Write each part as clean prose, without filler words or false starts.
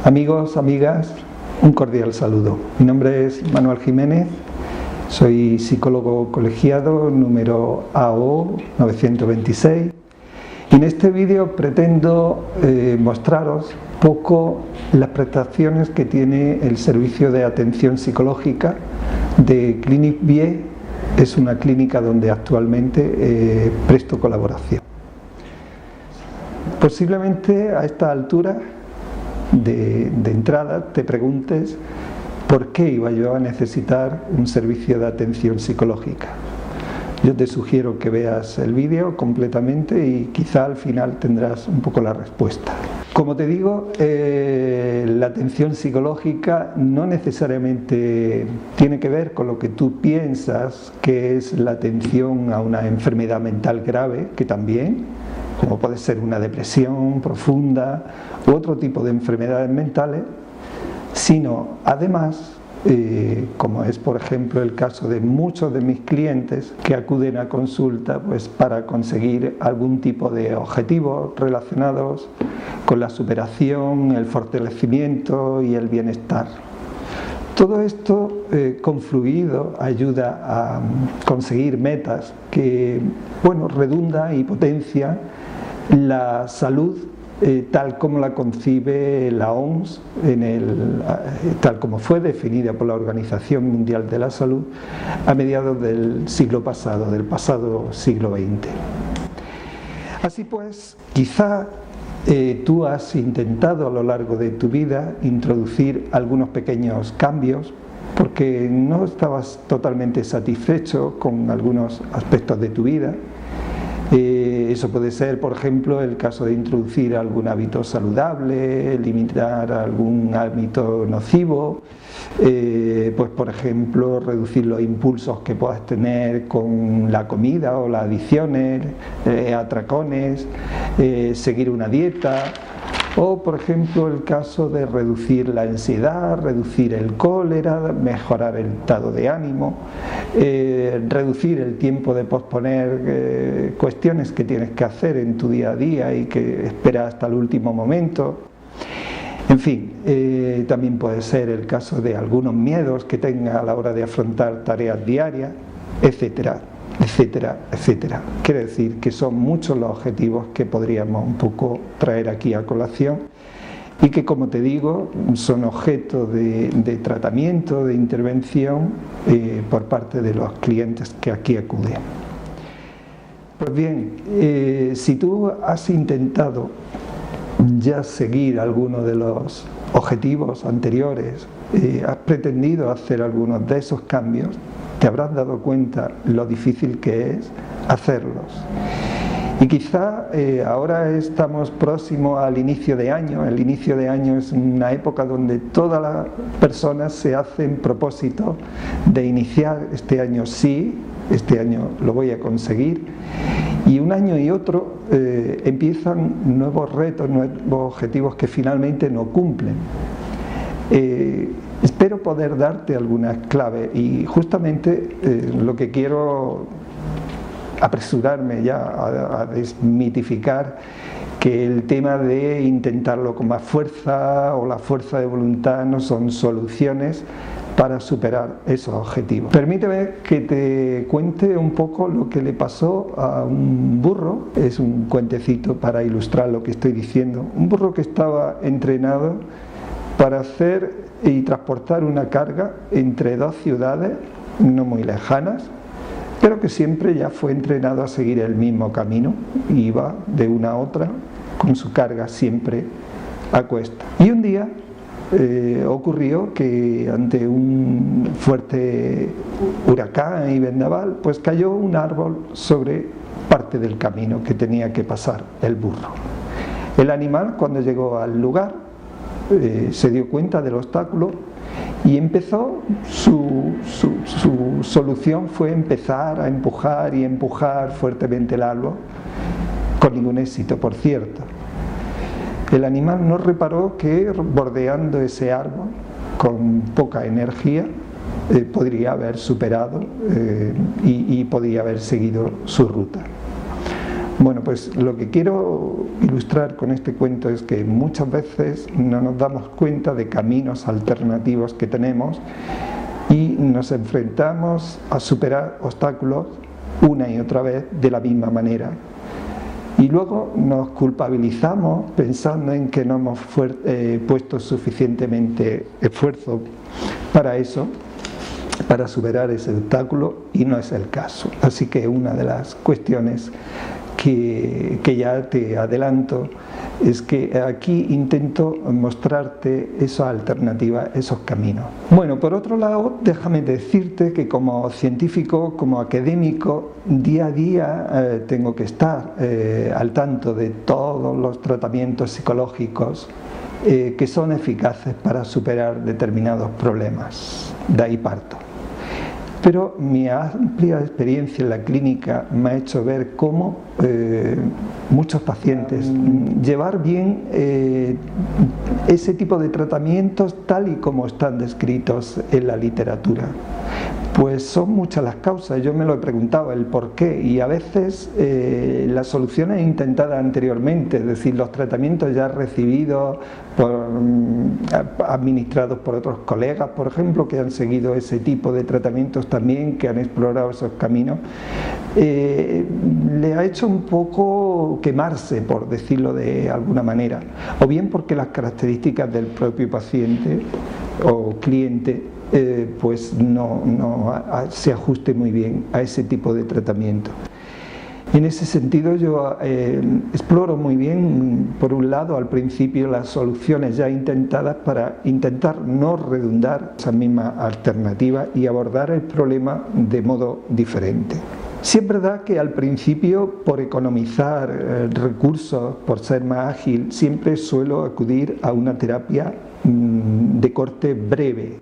Amigos, amigas, un cordial saludo. Mi nombre es Manuel Jiménez, soy psicólogo colegiado número AO 926 y en este vídeo pretendo mostraros un poco las prestaciones que tiene el servicio de atención psicológica de Clinic Vie. Es una clínica donde actualmente presto colaboración. Posiblemente a esta altura de entrada te preguntes por qué iba yo a necesitar un servicio de atención psicológica. Yo te sugiero que veas el vídeo completamente y quizá al final tendrás un poco la respuesta. Como te digo, la atención psicológica no necesariamente tiene que ver con lo que tú piensas que es la atención a una enfermedad mental grave, que también, como puede ser una depresión profunda u otro tipo de enfermedades mentales, sino además, como es por ejemplo el caso de muchos de mis clientes que acuden a consulta pues para conseguir algún tipo de objetivos relacionados con la superación, el fortalecimiento y el bienestar. Todo esto confluido ayuda a conseguir metas que, redunda y potencia la salud tal como la concibe la OMS, tal como fue definida por la Organización Mundial de la Salud a mediados del siglo pasado, del pasado siglo XX. Así pues, quizá tú has intentado a lo largo de tu vida introducir algunos pequeños cambios porque no estabas totalmente satisfecho con algunos aspectos de tu vida. Eso puede ser, por ejemplo, el caso de introducir algún hábito saludable, limitar algún hábito nocivo, pues por ejemplo reducir los impulsos que puedas tener con la comida o las adicciones, atracones, seguir una dieta. O, por ejemplo, el caso de reducir la ansiedad, reducir el cólera, mejorar el estado de ánimo, reducir el tiempo de posponer cuestiones que tienes que hacer en tu día a día y que esperas hasta el último momento. En fin, también puede ser el caso de algunos miedos que tengas a la hora de afrontar tareas diarias, etcétera, etcétera, etcétera. Quiere decir que son muchos los objetivos que podríamos un poco traer aquí a colación y que, como te digo, son objeto de tratamiento, de intervención por parte de los clientes que aquí acuden. Pues bien, si tú has intentado ya seguir alguno de los objetivos anteriores, has pretendido hacer algunos de esos cambios, te habrás dado cuenta lo difícil que es hacerlos. Y quizá ahora estamos próximos al inicio de año. El inicio de año es una época donde todas las personas se hacen propósito de iniciar este año sí, este año lo voy a conseguir. Y un año y otro empiezan nuevos retos, nuevos objetivos que finalmente no cumplen. Espero poder darte algunas claves y justamente lo que quiero apresurarme ya a desmitificar que el tema de intentarlo con más fuerza o la fuerza de voluntad no son soluciones para superar esos objetivos. Permíteme que te cuente un poco lo que le pasó a un burro. Es un cuentecito para ilustrar lo que estoy diciendo. Un burro que estaba entrenado para hacer y transportar una carga entre dos ciudades no muy lejanas, pero que siempre ya fue entrenado a seguir el mismo camino, iba de una a otra con su carga siempre a cuesta. Y un día ocurrió que ante un fuerte huracán y vendaval, pues cayó un árbol sobre parte del camino que tenía que pasar el burro. El animal, cuando llegó al lugar, se dio cuenta del obstáculo y empezó su solución fue empezar a empujar y empujar fuertemente el árbol, con ningún éxito, por cierto. El animal no reparó que bordeando ese árbol con poca energía podría haber superado y podría haber seguido su ruta. Bueno, pues lo que quiero ilustrar con este cuento es que muchas veces no nos damos cuenta de caminos alternativos que tenemos y nos enfrentamos a superar obstáculos una y otra vez de la misma manera. Y luego nos culpabilizamos pensando en que no hemos puesto suficientemente esfuerzo para eso, para superar ese obstáculo, y no es el caso. Así que una de las cuestiones que ya te adelanto es que aquí intento mostrarte esa alternativa, esos caminos. Bueno, por otro lado, déjame decirte que como científico, como académico, día a día tengo que estar al tanto de todos los tratamientos psicológicos que son eficaces para superar determinados problemas. De ahí parto. Pero mi amplia experiencia en la clínica me ha hecho ver cómo muchos pacientes llevar bien ese tipo de tratamientos tal y como están descritos en la literatura. Pues son muchas las causas, yo me lo he preguntado el por qué, y a veces las soluciones intentadas anteriormente, es decir, los tratamientos ya recibidos, administrados por otros colegas, por ejemplo, que han seguido ese tipo de tratamientos también, que han explorado esos caminos, le ha hecho un poco quemarse, por decirlo de alguna manera, o bien porque las características del propio paciente o cliente pues no se ajuste muy bien a ese tipo de tratamiento. En ese sentido yo exploro muy bien, por un lado, al principio las soluciones ya intentadas para intentar no redundar esa misma alternativa y abordar el problema de modo diferente. Sí es verdad que al principio, por economizar recursos, por ser más ágil, siempre suelo acudir a una terapia de corte breve.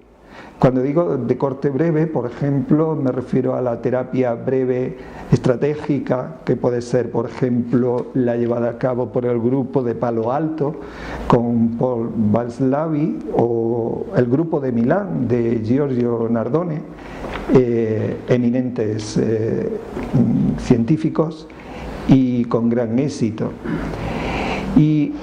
Cuando digo de corte breve, por ejemplo, me refiero a la terapia breve estratégica, que puede ser, por ejemplo, la llevada a cabo por el grupo de Palo Alto con Paul Václavi, o el grupo de Milán de Giorgio Nardone, eminentes científicos y con gran éxito. Y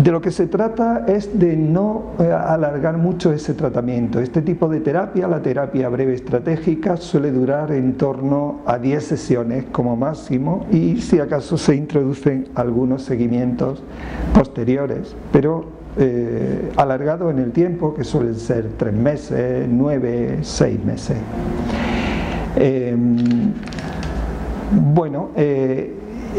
de lo que se trata es de no alargar mucho ese tratamiento. Este tipo de terapia, la terapia breve estratégica, suele durar en torno a 10 sesiones como máximo, y si acaso se introducen algunos seguimientos posteriores, pero alargado en el tiempo, que suelen ser 3 meses, 9, 6 meses.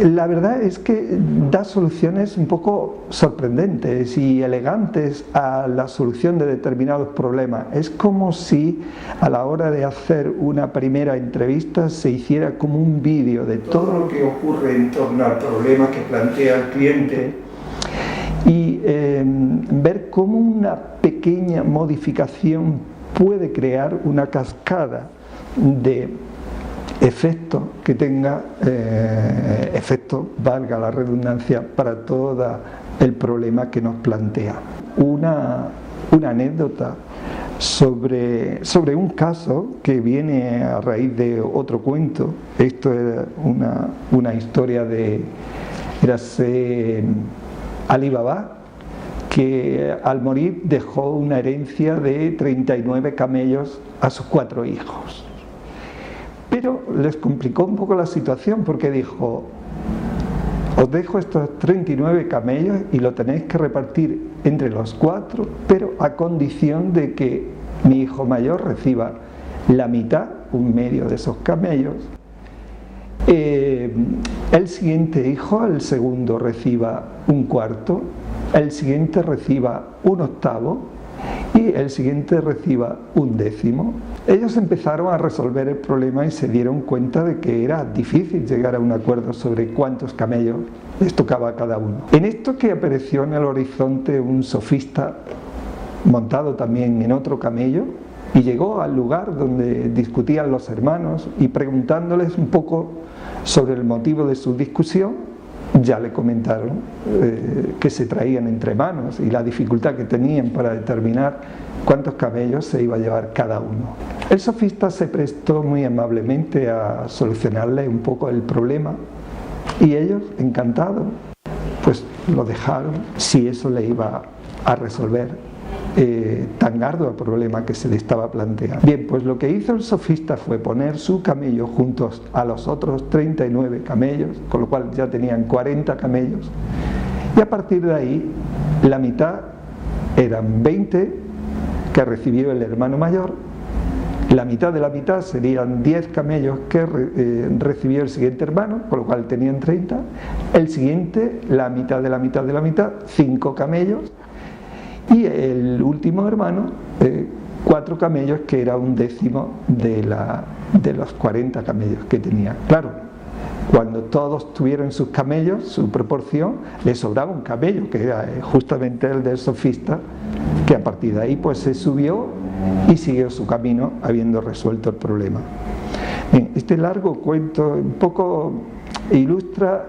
La verdad es que da soluciones un poco sorprendentes y elegantes a la solución de determinados problemas. Es como si a la hora de hacer una primera entrevista se hiciera como un vídeo de todo lo que ocurre en torno al problema que plantea el cliente, y ver cómo una pequeña modificación puede crear una cascada de efecto que tenga efecto, valga la redundancia, para todo el problema que nos plantea. Una anécdota sobre un caso que viene a raíz de otro cuento. Esto era una historia de Ali Baba, que al morir dejó una herencia de 39 camellos a sus 4 hijos. Pero les complicó un poco la situación, porque dijo: os dejo estos 39 camellos y lo tenéis que repartir entre los 4, pero a condición de que mi hijo mayor reciba la mitad, un medio de esos camellos, el siguiente hijo, el segundo, reciba un cuarto, el siguiente reciba un octavo y el siguiente reciba un décimo. Ellos empezaron a resolver el problema y se dieron cuenta de que era difícil llegar a un acuerdo sobre cuántos camellos les tocaba a cada uno. En esto que apareció en el horizonte un sofista montado también en otro camello, y llegó al lugar donde discutían los hermanos, y preguntándoles un poco sobre el motivo de su discusión, ya le comentaron que se traían entre manos y la dificultad que tenían para determinar cuántos camellos se iba a llevar cada uno. El sofista se prestó muy amablemente a solucionarle un poco el problema, Y ellos, encantados, pues lo dejaron si eso le iba a resolver tan arduo problema que se le estaba planteando. Bien, pues lo que hizo el sofista fue poner su camello juntos a los otros 39 camellos, con lo cual ya tenían 40 camellos, y a partir de ahí la mitad eran 20 que recibió el hermano mayor, la mitad de la mitad serían 10 camellos que recibió el siguiente hermano, con lo cual tenían 30, el siguiente, la mitad de la mitad de la mitad, 5 camellos, y el último hermano, 4 camellos, que era un décimo de los 40 camellos que tenía. Claro, cuando todos tuvieron sus camellos, su proporción, le sobraba un camello, que era justamente el del sofista, que a partir de ahí pues se subió y siguió su camino habiendo resuelto el problema. Bien, este largo cuento un poco ilustra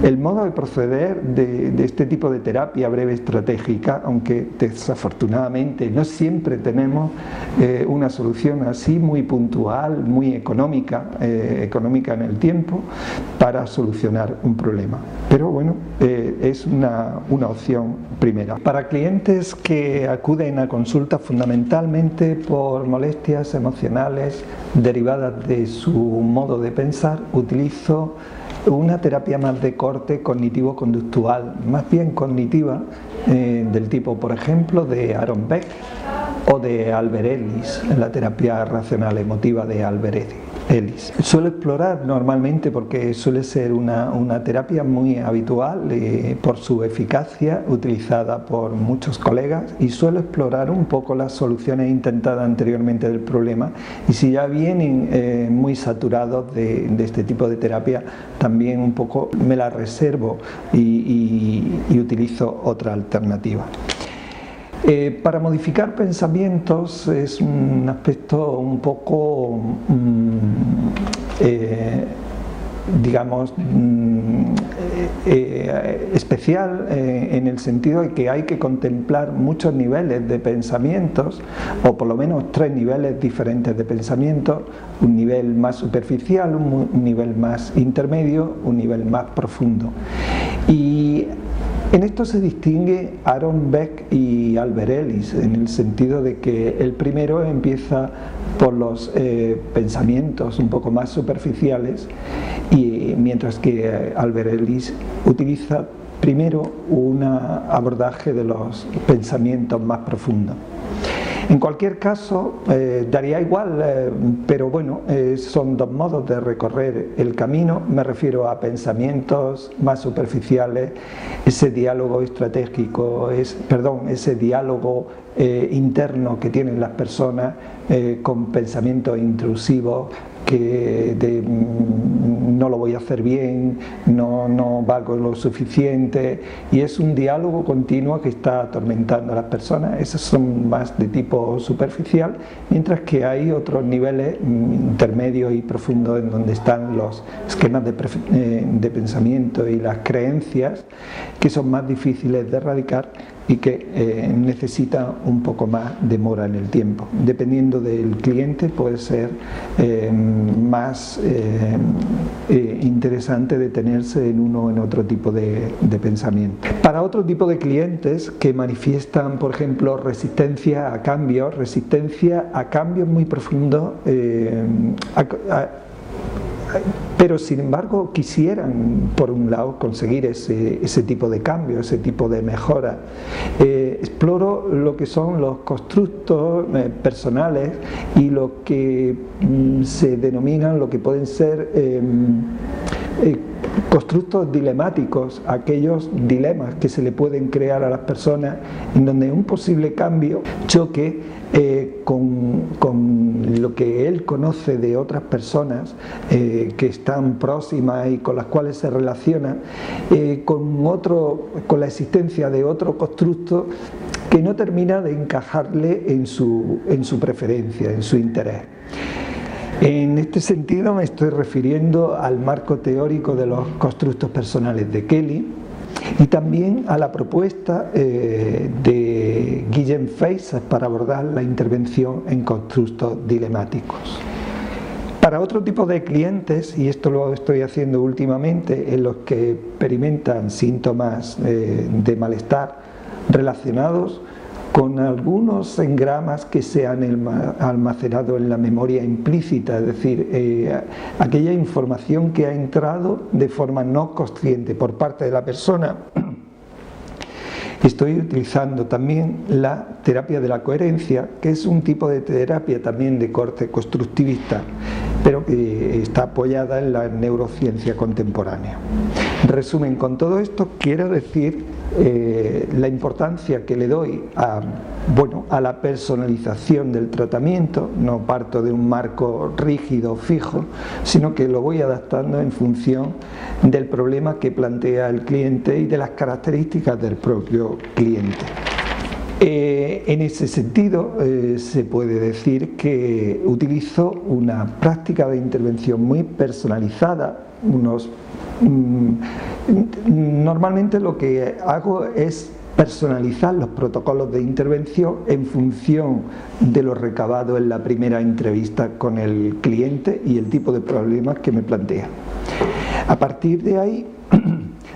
el modo de proceder de este tipo de terapia breve estratégica, aunque desafortunadamente no siempre tenemos una solución así muy puntual, muy económica en el tiempo para solucionar un problema. Pero bueno, es una opción primera. Para clientes que acuden a consulta fundamentalmente por molestias emocionales derivadas de su modo de pensar, utilizo una terapia más de corte cognitivo-conductual, más bien cognitiva, del tipo, por ejemplo, de Aaron Beck o de Albert Ellis, la terapia racional emotiva de Albert Ellis. Suelo explorar normalmente, porque suele ser una terapia muy habitual por su eficacia, utilizada por muchos colegas, y suelo explorar un poco las soluciones intentadas anteriormente del problema, y si ya vienen muy saturados de este tipo de terapia, también un poco me la reservo y utilizo otra alternativa. Para modificar pensamientos es un aspecto un poco, digamos, especial, en el sentido de que hay que contemplar muchos niveles de pensamientos, o por lo menos 3 niveles diferentes de pensamientos: un nivel más superficial, un nivel más intermedio, un nivel más profundo. Y en esto se distingue Aaron Beck y Albert Ellis, en el sentido de que el primero empieza por los pensamientos un poco más superficiales, y mientras que Albert Ellis utiliza primero un abordaje de los pensamientos más profundos. En cualquier caso, daría igual, pero bueno, son 2 modos de recorrer el camino. Me refiero a pensamientos más superficiales, ese diálogo estratégico, ese diálogo interno que tienen las personas con pensamientos intrusivos, que no lo voy a hacer bien, no valgo lo suficiente, y es un diálogo continuo que está atormentando a las personas. Esos son más de tipo superficial, mientras que hay otros niveles intermedios y profundos, en donde están los esquemas de pensamiento y las creencias, que son más difíciles de erradicar y que necesitan un poco más de demora en el tiempo. Dependiendo del cliente, puede ser más interesante detenerse en uno o en otro tipo de pensamiento. Para otro tipo de clientes que manifiestan, por ejemplo, resistencia a cambios muy profundos, pero sin embargo quisieran, por un lado, conseguir ese tipo de cambio, ese tipo de mejora. Exploro lo que son los constructos personales y lo que se denominan, lo que pueden ser constructos dilemáticos, aquellos dilemas que se le pueden crear a las personas, en donde un posible cambio choque con lo que él conoce de otras personas que están próximas y con las cuales se relaciona, con la existencia de otro constructo que no termina de encajarle en su preferencia, en su interés. En este sentido me estoy refiriendo al marco teórico de los constructos personales de Kelly, y también a la propuesta de Guillem Feiss para abordar la intervención en constructos dilemáticos. Para otro tipo de clientes, y esto lo estoy haciendo últimamente, en los que experimentan síntomas de malestar relacionados con algunos engramas que se han almacenado en la memoria implícita, es decir, aquella información que ha entrado de forma no consciente por parte de la persona. Estoy utilizando también la terapia de la coherencia, que es un tipo de terapia también de corte constructivista, pero que está apoyada en la neurociencia contemporánea. En resumen, con todo esto quiero decir la importancia que le doy a la personalización del tratamiento. No parto de un marco rígido, fijo, sino que lo voy adaptando en función del problema que plantea el cliente y de las características del propio cliente. En ese sentido, se puede decir que utilizo una práctica de intervención muy personalizada. Normalmente lo que hago es personalizar los protocolos de intervención en función de lo recabado en la primera entrevista con el cliente y el tipo de problemas que me plantea. A partir de ahí,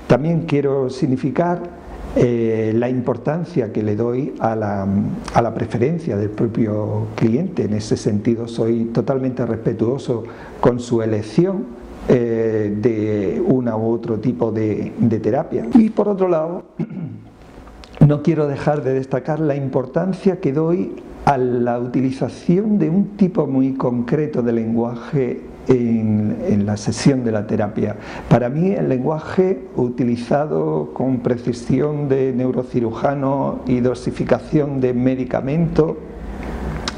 también quiero significar la importancia que le doy a la preferencia del propio cliente. En ese sentido soy totalmente respetuoso con su elección de una u otro tipo de terapia. Y por otro lado, no quiero dejar de destacar la importancia que doy a la utilización de un tipo muy concreto de lenguaje en la sesión de la terapia. Para mí el lenguaje utilizado con precisión de neurocirujano y dosificación de medicamento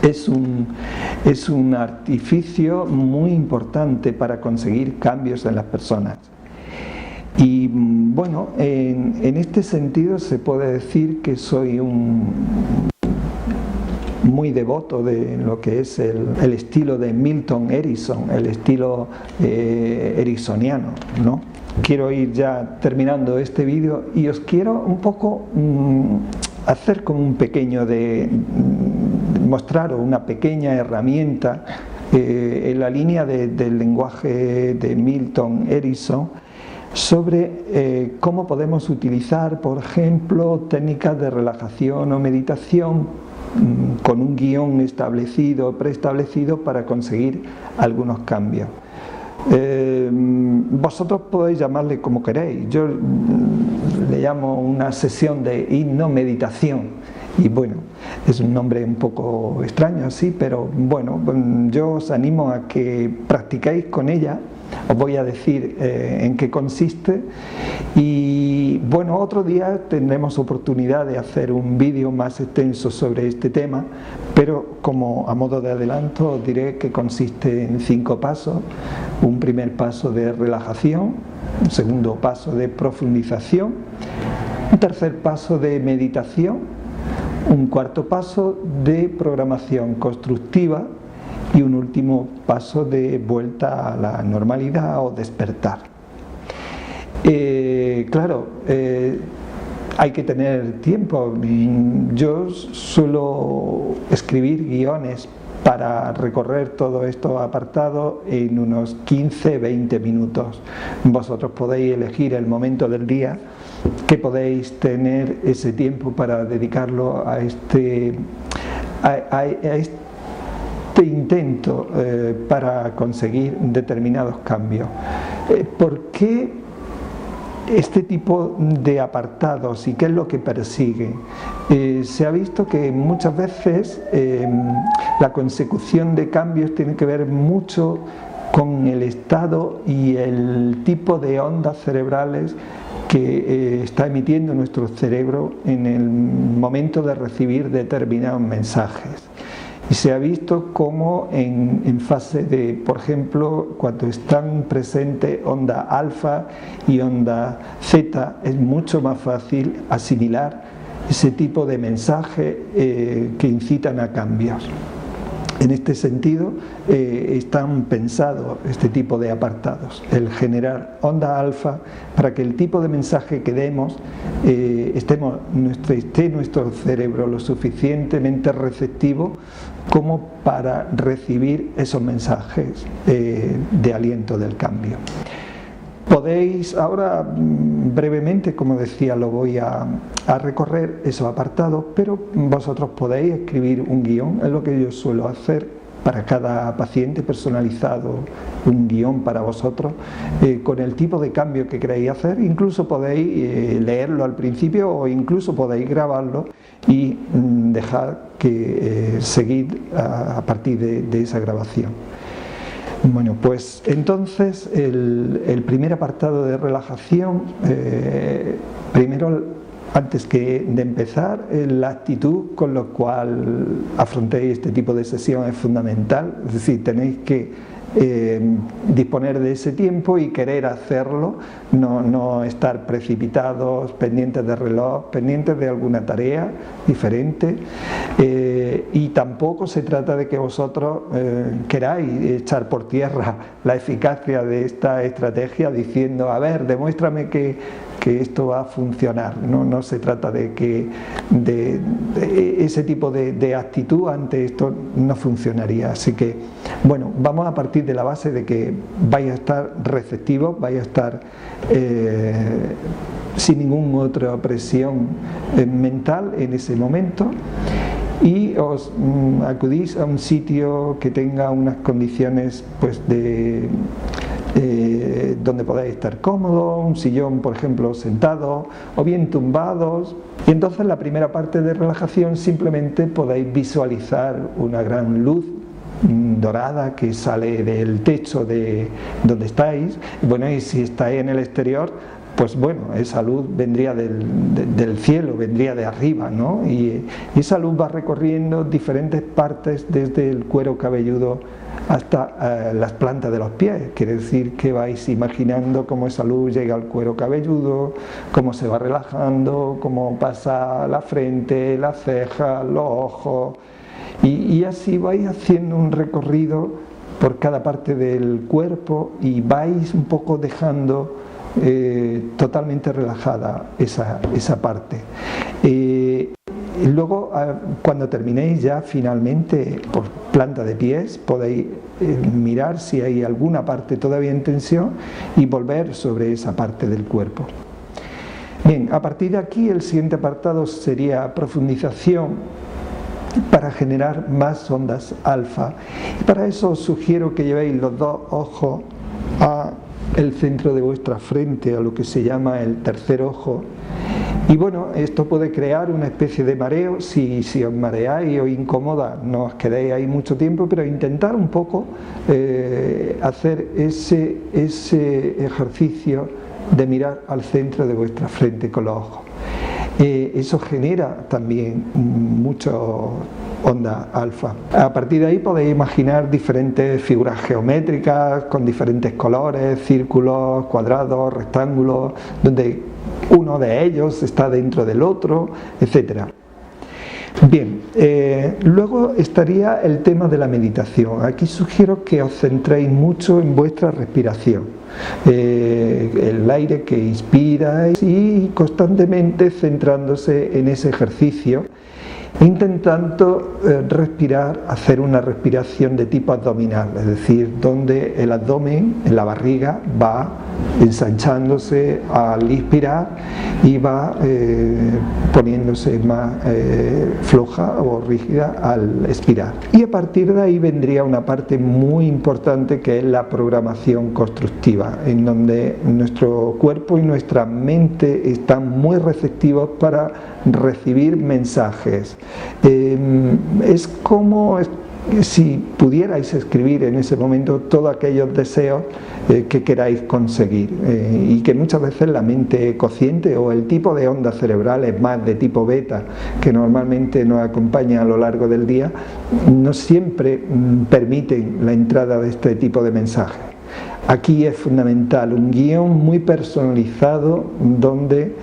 es un artificio muy importante para conseguir cambios en las personas. Y bueno, en este sentido se puede decir que soy muy devoto de lo que es el estilo de Milton Erickson, el estilo ericksoniano, ¿no? Quiero ir ya terminando este vídeo y os quiero un poco hacer como un pequeño mostraros una pequeña herramienta en la línea del lenguaje de Milton Erickson sobre cómo podemos utilizar, por ejemplo, técnicas de relajación o meditación con un guión preestablecido para conseguir algunos cambios. Vosotros podéis llamarle como queréis. Yo le llamo una sesión de hipnomeditación. Y bueno, es un nombre un poco extraño así, pero bueno, yo os animo a que practiquéis con ella. Os voy a decir en qué consiste y bueno, otro día tendremos oportunidad de hacer un vídeo más extenso sobre este tema, pero como a modo de adelanto os diré que consiste en 5 pasos. Un primer paso de relajación, un segundo paso de profundización, un tercer paso de meditación, un cuarto paso de programación constructiva y un último paso de vuelta a la normalidad o despertar. Claro, hay que tener tiempo. Yo suelo escribir guiones para recorrer todo esto apartado en unos 15-20 minutos. Vosotros podéis elegir el momento del día que podéis tener ese tiempo para dedicarlo a este intento para conseguir determinados cambios. ¿Por qué este tipo de apartados y qué es lo que persigue? Se ha visto que muchas veces la consecución de cambios tiene que ver mucho con el estado y el tipo de ondas cerebrales que está emitiendo nuestro cerebro en el momento de recibir determinados mensajes. Y se ha visto cómo en fase de, por ejemplo, cuando están presentes onda alfa y onda zeta, es mucho más fácil asimilar ese tipo de mensajes que incitan a cambios. En este sentido, están pensados este tipo de apartados, el generar onda alfa para que el tipo de mensaje que demos esté nuestro cerebro lo suficientemente receptivo como para recibir esos mensajes de aliento del cambio. Podéis ahora brevemente, como decía, lo voy a recorrer esos apartados, pero vosotros podéis escribir un guión, es lo que yo suelo hacer para cada paciente, personalizado un guión para vosotros con el tipo de cambio que queréis hacer. Incluso podéis leerlo al principio o incluso podéis grabarlo y dejar que seguir a partir de esa grabación. Bueno, pues entonces el primer apartado de relajación, primero, antes de empezar, la actitud con la cual afrontéis este tipo de sesión es fundamental, es decir, tenéis que disponer de ese tiempo y querer hacerlo, no estar precipitados, pendientes de reloj, pendientes de alguna tarea diferente, y tampoco se trata de que vosotros queráis echar por tierra la eficacia de esta estrategia diciendo, a ver, demuéstrame que esto va a funcionar. No se trata de ese tipo de actitud ante esto no funcionaría. Así que, bueno, vamos a partir de la base de que vais a estar receptivos, vais a estar sin ninguna otra presión mental en ese momento, y os acudís a un sitio que tenga unas condiciones pues donde podáis estar cómodos, un sillón por ejemplo sentado o bien tumbados, y entonces la primera parte de relajación simplemente podéis visualizar una gran luz dorada que sale del techo de donde estáis. Bueno, y si estáis en el exterior, pues bueno, esa luz vendría del cielo, vendría de arriba, ¿no? Y esa luz va recorriendo diferentes partes desde el cuero cabelludo hasta las plantas de los pies. Quiere decir que vais imaginando cómo esa luz llega al cuero cabelludo, cómo se va relajando, cómo pasa la frente, las cejas, los ojos, y así vais haciendo un recorrido por cada parte del cuerpo y vais un poco dejando totalmente relajada esa parte. Luego, cuando terminéis ya finalmente por planta de pies, podéis mirar si hay alguna parte todavía en tensión y volver sobre esa parte del cuerpo. Bien, a partir de aquí el siguiente apartado sería profundización para generar más ondas alfa, y para eso os sugiero que llevéis los dos ojos a el centro de vuestra frente, a lo que se llama el tercer ojo. Y bueno, esto puede crear una especie de mareo. Si os mareáis o incomoda, no os quedéis ahí mucho tiempo, pero intentar un poco hacer ese ejercicio de mirar al centro de vuestra frente con los ojos. Eso genera también mucho onda alfa. A partir de ahí podéis imaginar diferentes figuras geométricas con diferentes colores, círculos, cuadrados, rectángulos, donde uno de ellos está dentro del otro, etcétera. Bien, luego estaría el tema de la meditación. Aquí sugiero que os centréis mucho en vuestra respiración, el aire que inspiráis, y constantemente centrándose en ese ejercicio, intentando respirar, hacer una respiración de tipo abdominal, es decir, donde el abdomen, en la barriga, va ensanchándose al inspirar y va poniéndose más floja o rígida al expirar. Y a partir de ahí vendría una parte muy importante, que es la programación constructiva, en donde nuestro cuerpo y nuestra mente están muy receptivos para recibir mensajes. Es como si pudierais escribir en ese momento todos aquellos deseos que queráis conseguir, y que muchas veces la mente consciente o el tipo de ondas cerebrales más de tipo beta que normalmente nos acompaña a lo largo del día no siempre permiten la entrada de este tipo de mensajes. Aquí es fundamental un guión muy personalizado donde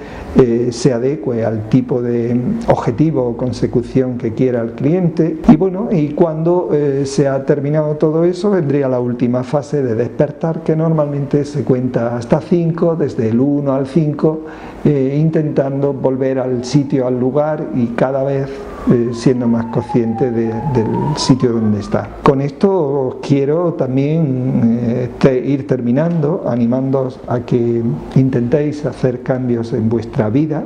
se adecue al tipo de objetivo o consecución que quiera el cliente. Y bueno, y cuando se ha terminado todo eso, vendría la última fase de despertar, que normalmente se cuenta hasta 5, desde el 1 al 5, intentando volver al sitio, al lugar, y cada vez siendo más consciente del sitio donde está. Con esto quiero también ir terminando, animándoos a que intentéis hacer cambios en vuestra vida,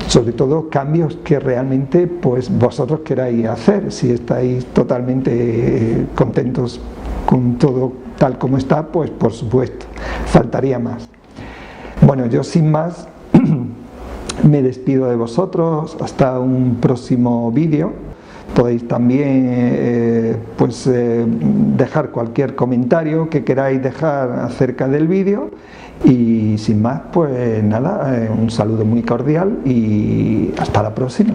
sobre todo cambios que realmente pues vosotros queráis hacer. Si estáis totalmente contentos con todo tal como está, pues por supuesto, faltaría más. Bueno, yo sin más me despido de vosotros hasta un próximo vídeo. Podéis también dejar cualquier comentario que queráis dejar acerca del vídeo, y sin más, pues nada, un saludo muy cordial y hasta la próxima.